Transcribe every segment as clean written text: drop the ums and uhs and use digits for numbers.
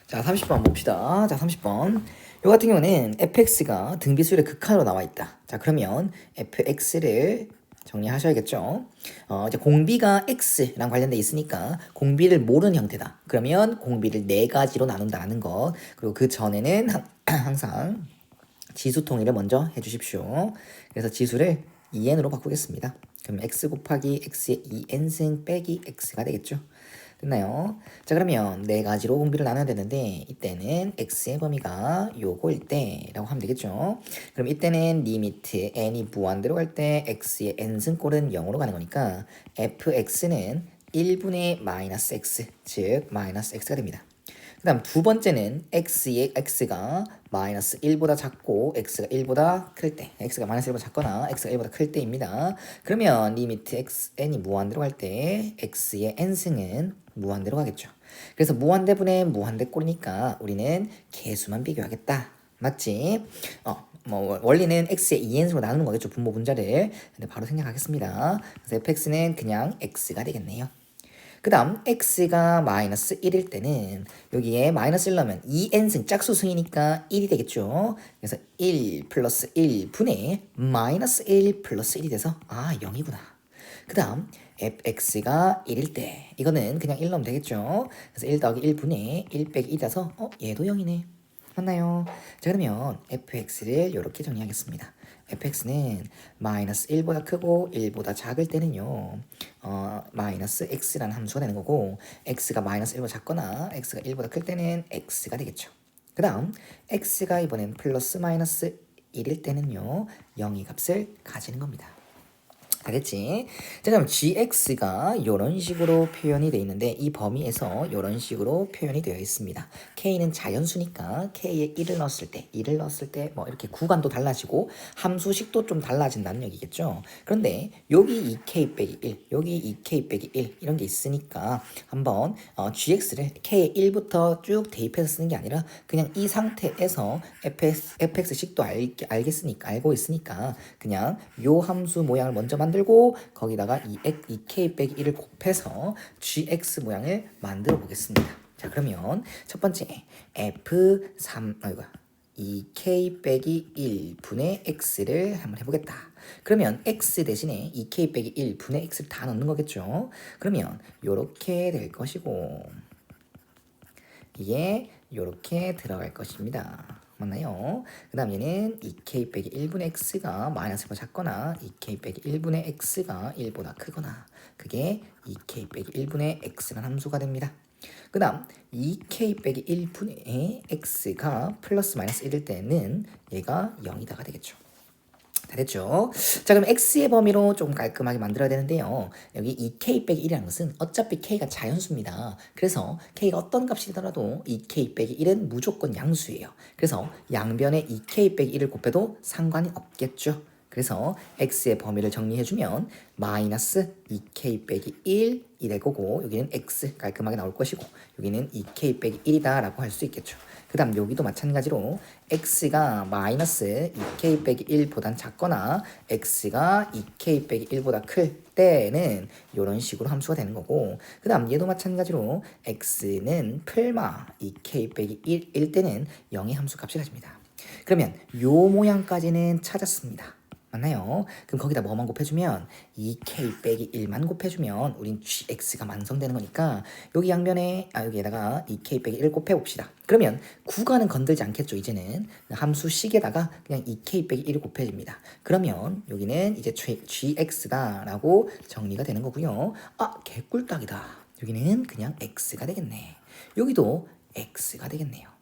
자, 30번 봅시다. 자, 30번. 요 같은 경우는 fx가 등비수열의 극한으로 나와 있다. 자, 그러면 fx를 정리하셔야겠죠. 이제 공비가 x랑 관련돼 있으니까 공비를 모르는 형태다. 그러면 공비를 네 가지로 나눈다는 것. 그리고 그 전에는 항상 지수 통일을 먼저 해주십시오. 그래서 지수를 2n으로 바꾸겠습니다. 그럼 x 곱하기 x의 2n승 빼기 x가 되겠죠. 됐나요? 자, 그러면 네 가지로 공비를 나눠야 되는데 이때는 x의 범위가 요거일 때라고 하면 되겠죠. 그럼 이때는 리미트 n이 무한대로 갈 때 x의 n승꼴은 0으로 가는 거니까 fx는 1분의 마이너스 x, 즉 마이너스 x가 됩니다. 그 다음 두 번째는 x가 마이너스 1보다 작고 x가 1보다 클 때, x가 마이너스 1보다 작거나 x가 1보다 클 때입니다. 그러면 리미트 n이 무한대로 갈 때 x의 n승은 무한대로 가겠죠. 그래서 무한대분의 무한대 꼴이니까 우리는 개수만 비교하겠다. 맞지? 뭐 원리는 x의 2n승으로 나누는 거겠죠. 분모 분자를. 근데 바로 생략하겠습니다. 그래서 fx는 그냥 x가 되겠네요. 그 다음 x가 마이너스 1일 때는 여기에 마이너스 1 넣으면 2n승 짝수승이니까 1이 되겠죠. 그래서 1 플러스 1분의 마이너스 1 플러스 1이 돼서 0이구나. 그 다음 fx가 1일 때 이거는 그냥 1 넣으면 되겠죠. 그래서 1 더하기 1분의 1 빼기 1이라서 얘도 0이네. 맞나요? 자, 그러면 fx를 이렇게 정리하겠습니다. fx는 마이너스 1보다 크고 1보다 작을 때는요, 마이너스 x라는 함수가 되는 거고, x가 마이너스 1보다 작거나 x가 1보다 클 때는 x가 되겠죠. 그 다음 x가 이번엔 플러스 마이너스 1일 때는요, 0의 값을 가지는 겁니다. 알겠지? 자, 그럼 gx가 이런 식으로 표현이 되어 있는데 이 범위에서 이런 식으로 표현이 되어 있습니다. k는 자연수니까 k에 1을 넣었을 때 뭐 이렇게 구간도 달라지고 함수식도 좀 달라진다는 얘기겠죠. 그런데 여기 2k 빼기 1, 여기 2k 빼기 1 이런 게 있으니까 한번 gx를 k의 1부터 쭉 대입해서 쓰는 게 아니라 그냥 이 상태에서 fx식도 알고 있으니까 그냥 요 함수 모양을 먼저 만들고 거기다가 2k 빼기 1을 곱해서 gx 모양을 만들어 보겠습니다. 자, 그러면 첫 번째 f3 2k 빼기 1분의 x를 한번 해보겠다. 그러면 x 대신에 2k 빼기 1분의 x를 다 넣는 거겠죠. 그러면 요렇게 될 것이고 이게 요렇게 들어갈 것입니다. 맞나요? 그 다음 얘는 2k 빼기 1분의 x가 마이너스 1보다 작거나 2k 빼기 1분의 x가 1보다 크거나 그게 2k 빼기 1분의 x라는 함수가 됩니다. 그 다음 2k 빼기 1분의 x가 플러스 마이너스 1일 때는 얘가 0이다가 되겠죠. 다 됐죠? 자, 그럼 x의 범위로 조금 깔끔하게 만들어야 되는데요. 여기 2k 빼기 1이라는 것은 어차피 k가 자연수입니다. 그래서 k가 어떤 값이더라도 2k 빼기 1은 무조건 양수예요. 그래서 양변에 2k 빼기 1을 곱해도 상관이 없겠죠. 그래서 x의 범위를 정리해주면 마이너스 2k 빼기 1이 될 거고 여기는 x 깔끔하게 나올 것이고 여기는 2k 빼기 1이다 라고 할 수 있겠죠. 그 다음 여기도 마찬가지로 x가 마이너스 2k 빼기 1보단 작거나 x가 2k 빼기 1보다 클 때는 이런 식으로 함수가 되는 거고 그 다음 얘도 마찬가지로 x는 풀마 2k 빼기 1일 때는 0의 함수 값이 가집니다. 그러면 요 모양까지는 찾았습니다. 맞나요? 그럼 거기다 뭐만 곱해주면 2k 빼기 1만 곱해주면 우린 gx가 완성되는 거니까 여기 양변에 여기에다가 2k 빼기 1 곱해봅시다. 그러면 구간은 건들지 않겠죠. 이제는 함수식에다가 그냥 2k 빼기 1을 곱해줍니다. 그러면 여기는 이제 gx다 라고 정리가 되는 거고요. 개꿀딱이다. 여기는 그냥 x가 되겠네. 여기도 x가 되겠네요.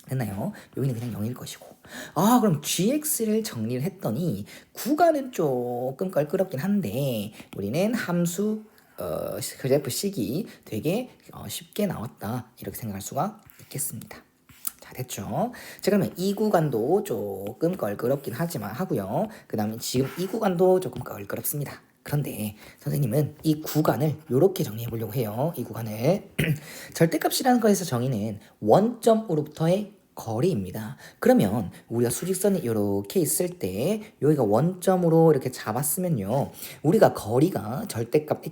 됐나요? 여기는 그냥 0일 것이고 그럼 gx를 정리를 했더니 구간은 조금 껄끄럽긴 한데 우리는 함수 그래프식이 되게 쉽게 나왔다 이렇게 생각할 수가 있겠습니다. 자, 됐죠? 자, 그러면 이 구간도 조금 껄끄럽긴 하고요. 그 다음에 지금 이 구간도 조금 껄끄럽습니다. 그런데 선생님은 이 구간을 이렇게 정리해 보려고 해요. 이 구간을 절대값이라는 거에서 정의는 원점으로부터의 거리입니다. 그러면 우리가 수직선이 이렇게 있을 때 여기가 원점으로 이렇게 잡았으면요. 우리가 거리가 절대값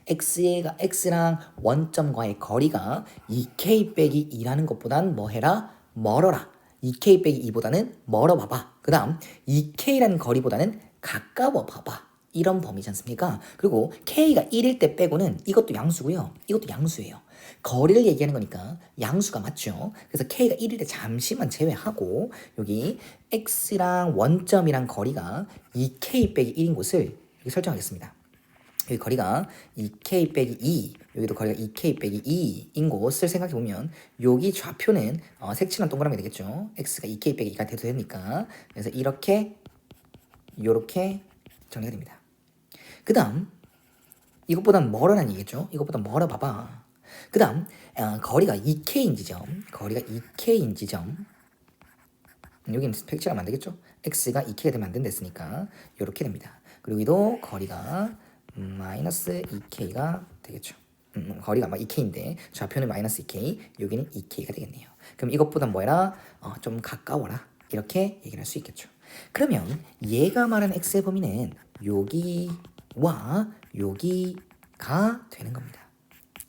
x랑 원점과의 거리가 2k 빼기 2라는 것보단 뭐 해라? 멀어라. 2k 빼기 2보다는 멀어 봐봐. 그 다음 2k라는 거리보다는 가까워 봐봐. 이런 범위지 않습니까? 그리고 k가 1일 때 빼고는 이것도 양수고요. 이것도 양수예요. 거리를 얘기하는 거니까 양수가 맞죠. 그래서 k가 1일 때 잠시만 제외하고 여기 x랑 원점이랑 거리가 2k 빼기 1인 곳을 여기 설정하겠습니다. 여기 거리가 2k 빼기 2, 여기도 거리가 2k 빼기 2인 곳을 생각해보면 여기 좌표는 색칠한 동그라미 되겠죠. x가 2k 빼기 2가 돼도 되니까. 그래서 이렇게 정리가 됩니다. 그 다음 이것보단 멀어라는 얘기겠죠. 이것보다 멀어 봐봐. 그 다음 거리가 2k인 지점 여기는 색칠하면 안 되겠죠. x가 2k가 되면 안 된다 했으니까 이렇게 됩니다. 그리고 여기도 거리가 마이너스 2k가 되겠죠. 거리가 막 2k인데 좌표는 마이너스 2k, 여기는 2k가 되겠네요. 그럼 이것보다 뭐해라? 좀 가까워라. 이렇게 얘기를 할 수 있겠죠. 그러면 얘가 말하는 x의 범위는 여기와 여기가 되는 겁니다.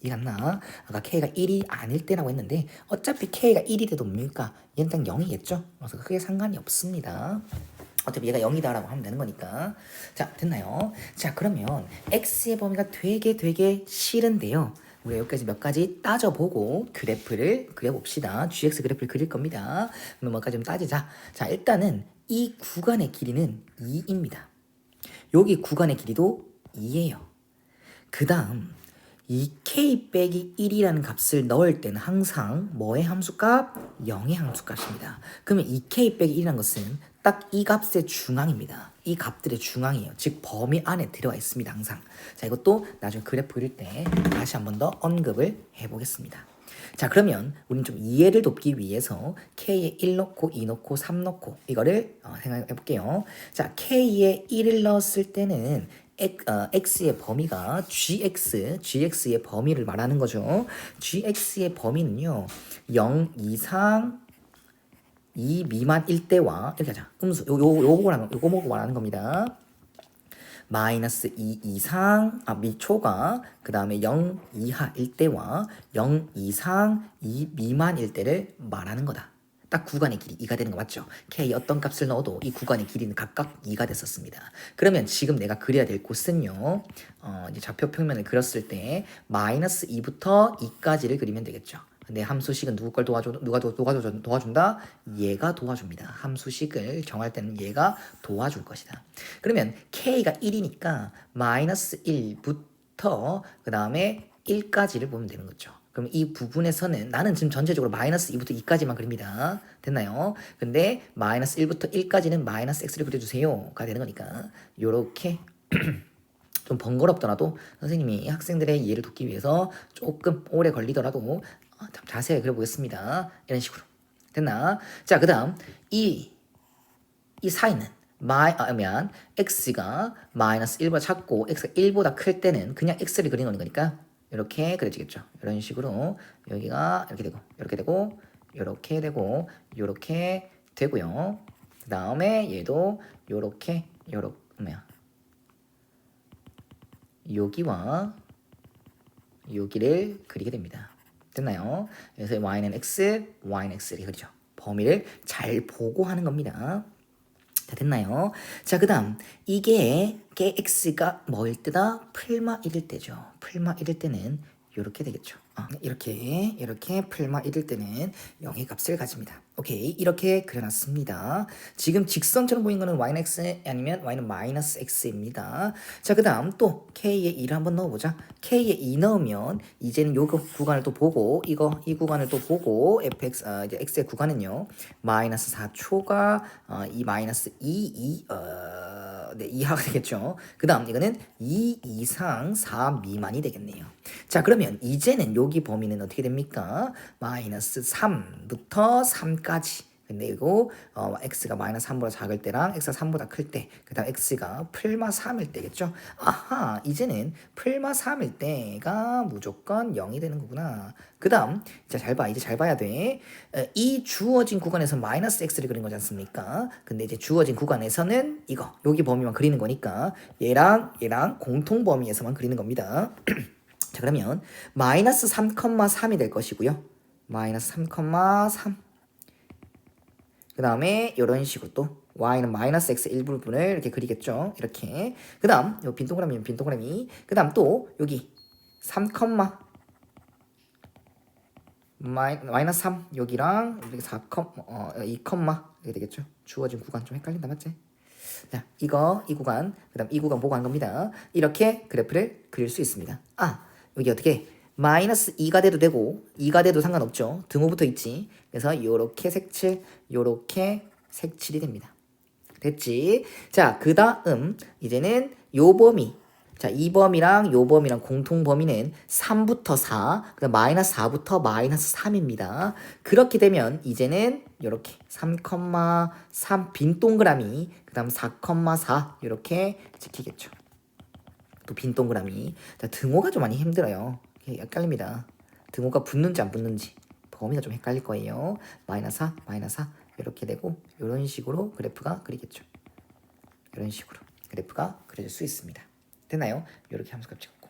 이해갔나? 아까 k가 1이 아닐 때라고 했는데 어차피 k가 1이 돼도 뭡니까? 얘는 딱 0이겠죠? 그래서 크게 상관이 없습니다. 어차피 얘가 0이다라고 하면 되는 거니까. 자, 됐나요? 자, 그러면 x의 범위가 되게 싫은데요. 우리가 여기까지 몇 가지 따져보고 그래프를 그려봅시다. gx 그래프를 그릴 겁니다. 그럼 몇 가지 좀 따지자. 자, 일단은 이 구간의 길이는 2입니다. 여기 구간의 길이도 2예요. 그 다음 2k 빼기 1이라는 값을 넣을 때는 항상 뭐의 함수값? 0의 함수값입니다. 그러면 2k 빼기 1이라는 것은 딱 이 값의 중앙입니다. 이 값들의 중앙이에요. 즉 범위 안에 들어가 있습니다. 항상. 자, 이것도 나중에 그래프 그릴 때 다시 한 번 더 언급을 해보겠습니다. 자, 그러면 우리는 좀 이해를 돕기 위해서 k에 1 넣고 2 넣고 3 넣고 이거를 생각해 볼게요. 자, k에 1을 넣었을 때는 x의 범위가 gx의 범위를 말하는 거죠. gx의 범위는요 0 이상 2 미만일 때와 이렇게 하자. 음수 요거 말하는 겁니다. 마이너스 2 이상 미초가 그 다음에 0 이하일 때와 0 이상 2 미만일 때를 말하는 거다. 딱 구간의 길이 2가 되는 거 맞죠? k 어떤 값을 넣어도 이 구간의 길이는 각각 2가 됐었습니다. 그러면 지금 내가 그려야 될 곳은요. 이제 좌표 평면을 그렸을 때 마이너스 2부터 2까지를 그리면 되겠죠. 근데 함수식은 누가 도와준다? 얘가 도와줍니다. 함수식을 정할 때는 얘가 도와줄 것이다. 그러면 k가 1이니까 마이너스 1부터 그 다음에 1까지를 보면 되는 거죠. 그럼 이 부분에서는 나는 지금 전체적으로 마이너스 2부터 2까지만 그립니다. 됐나요? 근데 마이너스 1부터 1까지는 마이너스 x를 그려주세요가 되는 거니까 요렇게 좀 번거롭더라도 선생님이 학생들의 이해를 돕기 위해서 조금 오래 걸리더라도 자세히 그려보겠습니다. 이런 식으로. 됐나? 자, 그 다음 이 사이는 x가 마이너스 1보다 작고 x가 1보다 클 때는 그냥 x를 그리는 거니까 이렇게 그려지겠죠. 이런 식으로 여기가 이렇게 되고 이렇게 되고 이렇게 되고 이렇게 되고요. 그 다음에 얘도 이렇게 여기와 여기를 그리게 됩니다. 됐나요? 그래서 y는 x, y는 x 이렇게 그리죠. 범위를 잘 보고 하는 겁니다. 자, 됐나요? 자, 그 다음 이게 x가 뭐일 때다? 풀마 1일 때죠. 풀마 1일 때는 이렇게 되겠죠. 이렇게 풀마 1일 때는 0의 값을 가집니다. 오케이, 이렇게 그려놨습니다. 지금 직선처럼 보이는 거는 y는 x 아니면 y는 마이너스 x입니다. 자, 그 다음 또 k에 2를 한번 넣어보자. k에 2 넣으면 이제는 요 구간을 또 보고 이 구간을 또 보고 fx 이제 x의 구간은요 마이너스 4초가 이 마이너스 2 이하가 되겠죠. 그 다음 이거는 2 이상 4 미만이 되겠네요. 자, 그러면 이제는 여기 범위는 어떻게 됩니까? 마이너스 3부터 3까지 근데 이거 x가 마이너스 3보다 작을 때랑 x가 3보다 클 때, 그 다음 x가 풀마 3일 때겠죠. 아하, 이제는 풀마 3일 때가 무조건 0이 되는 거구나. 그 다음 자, 잘 봐. 이제 잘 봐야 돼. 이 주어진 구간에서 마이너스 x를 그린 거지 않습니까? 근데 이제 주어진 구간에서는 이거 여기 범위만 그리는 거니까 얘랑 공통 범위에서만 그리는 겁니다. 자, 그러면 마이너스 3,3이 될 것이고요. 마이너스 3,3. 그 다음에 이런 식으로 또 y는 마이너스 x 일부분을 이렇게 그리겠죠. 이렇게. 그 다음 요 빈동그라미 빈동그라미. 그 다음 또 여기 3, 마이너스 3 여기랑 이렇게 4, 2, 이렇게 되겠죠. 주어진 구간 좀 헷갈린다 맞지? 자, 이 구간, 그 다음 이 구간 보고 한 겁니다. 이렇게 그래프를 그릴 수 있습니다. 아, 여기 어떻게 마이너스 2가 돼도 되고 2가 돼도 상관없죠. 등호부터 있지. 그래서 요렇게 색칠이 됩니다. 됐지? 자, 그 다음 이제는 요 범위. 자, 이 범위랑 요 범위랑 공통 범위는 3부터 4, 그다음 마이너스 4부터 마이너스 3입니다. 그렇게 되면 이제는 요렇게 3,3 빈 동그라미, 그다음 4,4 이렇게 찍히겠죠. 또 빈 동그라미. 자, 등호가 좀 많이 힘들어요. 헷갈립니다. 등호가 붙는지 안 붙는지 범위가 좀 헷갈릴 거예요. 마이너스 4, 마이너스 4 이렇게 되고 이런 식으로 그래프가 그리겠죠. 이런 식으로 그래프가 그려질 수 있습니다. 됐나요? 이렇게 함수값 찍었고.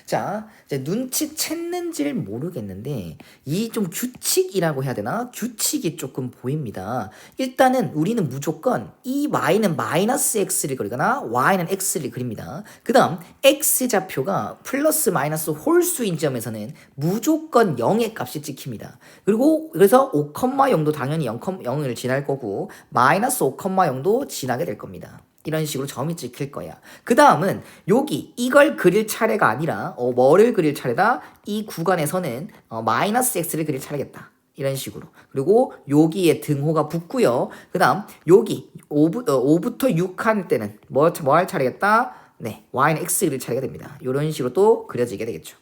자, 이제 눈치챘는지를 모르겠는데 이 좀 규칙이라고 해야 되나? 규칙이 조금 보입니다. 일단은 우리는 무조건 이 y는 마이너스 x를 그리거나 y는 x를 그립니다. 그 다음 x좌표가 플러스 마이너스 홀수인 점에서는 무조건 0의 값이 찍힙니다. 그리고 그래서 5,0도 당연히 0을 지날 거고 마이너스 5,0도 지나게 될 겁니다. 이런 식으로 점이 찍힐 거야. 그 다음은 여기 이걸 그릴 차례가 아니라 뭐를 그릴 차례다? 이 구간에서는 마이너스 x를 그릴 차례겠다. 이런 식으로. 그리고 여기에 등호가 붙고요. 그 다음 여기 5부터 6 할 때는 뭐 할 차례겠다? 네, y는 x를 그릴 차례가 됩니다. 이런 식으로 또 그려지게 되겠죠.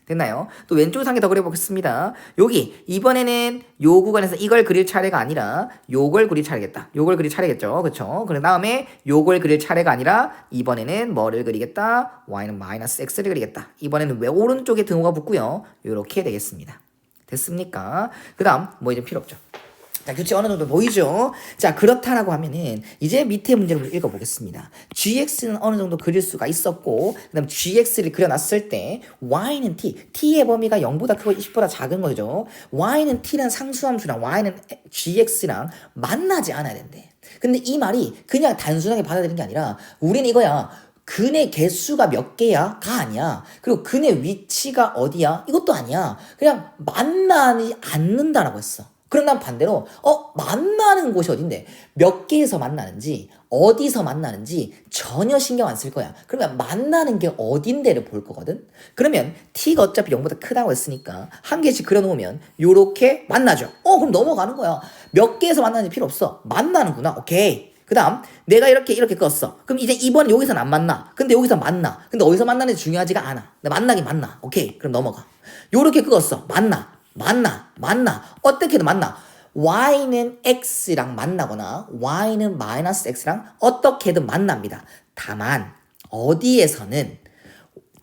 됐나요? 또 왼쪽에서 한 개 더 그려보겠습니다. 여기 이번에는 요 구간에서 이걸 그릴 차례가 아니라 요걸 그릴 차례겠다. 요걸 그릴 차례겠죠. 그쵸? 그 다음에 요걸 그릴 차례가 아니라 이번에는 뭐를 그리겠다? y는 마이너스 x를 그리겠다. 이번에는 왜 오른쪽에 등호가 붙고요. 요렇게 되겠습니다. 됐습니까? 그 다음 뭐 이제 필요 없죠. 자, 규칙 어느 정도 보이죠? 자, 그렇다라고 하면은 이제 밑에 문제를 읽어보겠습니다. gx는 어느 정도 그릴 수가 있었고, 그 다음 gx를 그려놨을 때 y는 t의 범위가 0보다 크고 20보다 작은 거죠. y는 t는 상수함수랑 y는 gx랑 만나지 않아야 된대. 근데 이 말이 그냥 단순하게 받아들이는 게 아니라 우리는 이거야. 근의 개수가 몇 개야? 가 아니야. 그리고 근의 위치가 어디야? 이것도 아니야. 그냥 만나지 않는다라고 했어. 그럼 난 반대로 만나는 곳이 어딘데? 몇 개에서 만나는지 어디서 만나는지 전혀 신경 안 쓸 거야. 그러면 만나는 게 어딘데를 볼 거거든. 그러면 t가 어차피 0보다 크다고 했으니까 한 개씩 그려놓으면 요렇게 만나죠. 그럼 넘어가는 거야. 몇 개에서 만나는지 필요 없어. 만나는구나. 오케이. 그 다음 내가 이렇게 껐어. 그럼 이제 이번 여기서는 안 만나. 근데 여기서 만나. 근데 어디서 만나는지 중요하지가 않아. 근데 만나긴 만나. 오케이. 그럼 넘어가. 요렇게 껐어. 만나. 어떻게든 만나. y는 x랑 만나거나 y는 마이너스 x랑 어떻게든 만납니다. 다만 어디에서는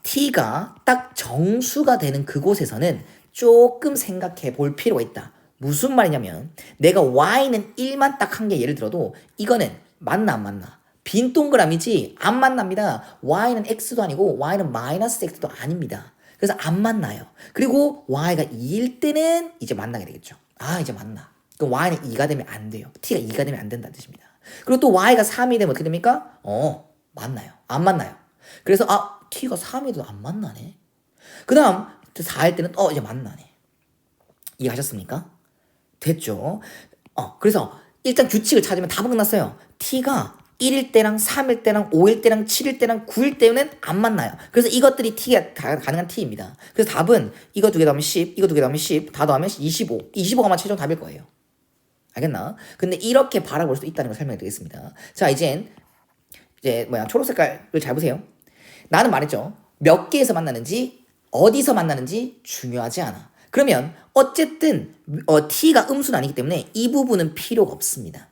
t가 딱 정수가 되는 그곳에서는 조금 생각해 볼 필요가 있다. 무슨 말이냐면 내가 y는 1만 딱 한 개 예를 들어도 이거는 맞나 안 맞나? 빈 동그라미지 안 만납니다. y는 x도 아니고 y는 마이너스 x도 아닙니다. 그래서 안 만나요. 그리고 y가 2일 때는 이제 만나게 되겠죠. 이제 만나. 그럼 y는 2가 되면 안 돼요. t가 2가 되면 안 된다는 뜻입니다. 그리고 또 y가 3이 되면 어떻게 됩니까? 만나요. 안 만나요. 그래서 t가 3이 돼도 안 만나네. 그 다음 4일 때는 이제 만나네. 이해하셨습니까? 됐죠? 그래서 일단 규칙을 찾으면 답은 끝났어요. t가 1일 때랑 3일 때랑 5일 때랑 7일 때랑 9일 때는 안 만나요. 그래서 이것들이 t가 가능한 t입니다. 그래서 답은 이거 두 개 더하면 10, 이거 두 개 더하면 10, 다 더하면 25. 25가 아마 최종 답일 거예요. 알겠나? 근데 이렇게 바라볼 수 있다는 걸 설명해 드리겠습니다. 자, 이제 초록 색깔을 잘 보세요. 나는 말했죠. 몇 개에서 만나는지 어디서 만나는지 중요하지 않아. 그러면 어쨌든 t가 음수는 아니기 때문에 이 부분은 필요가 없습니다.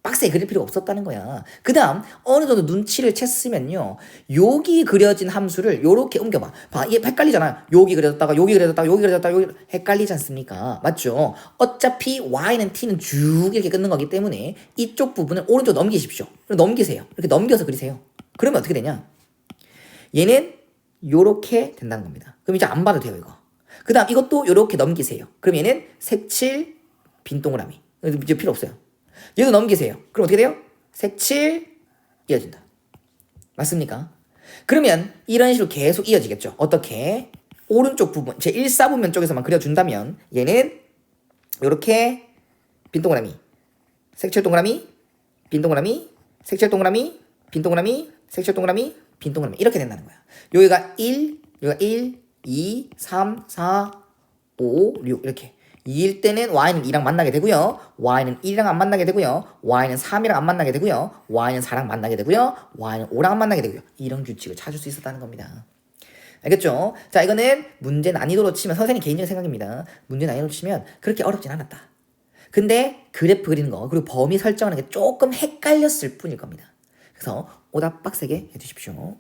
빡세게 그릴 필요가 없었다는 거야. 그 다음 어느 정도 눈치를 챘으면요. 여기 그려진 함수를 요렇게 옮겨봐. 봐, 이게 헷갈리잖아. 여기 그려졌다가 여기 그려졌다가 여기 그려졌다가 여기 헷갈리지 않습니까? 맞죠? 어차피 y는 t는 쭉 이렇게 끊는 거기 때문에 이쪽 부분을 오른쪽 넘기십시오. 넘기세요. 이렇게 넘겨서 그리세요. 그러면 어떻게 되냐? 얘는 요렇게 된다는 겁니다. 그럼 이제 안 봐도 돼요, 이거. 그 다음 이것도 요렇게 넘기세요. 그럼 얘는 색칠 빈 동그라미. 이제 필요 없어요. 얘도 넘기세요. 그럼 어떻게 돼요? 색칠 이어진다. 맞습니까? 그러면 이런 식으로 계속 이어지겠죠. 어떻게? 오른쪽 부분, 제 1사분면 쪽에서만 그려준다면 얘는 이렇게 빈 동그라미, 색칠 동그라미, 빈 동그라미, 색칠 동그라미, 빈 동그라미, 색칠 동그라미, 빈 동그라미 이렇게 된다는 거야. 여기가 1, 여기가 1, 2, 3, 4, 5, 6 이렇게. 2일 때는 y는 2랑 만나게 되고요. y는 1이랑 안 만나게 되고요. y는 3이랑 안 만나게 되고요. y는 4랑 만나게 되고요. y는 5랑 안 만나게 되고요. 이런 규칙을 찾을 수 있었다는 겁니다. 알겠죠? 자, 이거는 문제 난이도로 치면 선생님 개인적인 생각입니다. 문제 난이도로 치면 그렇게 어렵진 않았다. 근데 그래프 그리는 거 그리고 범위 설정하는 게 조금 헷갈렸을 뿐일 겁니다. 그래서 오답 빡세게 해주십시오.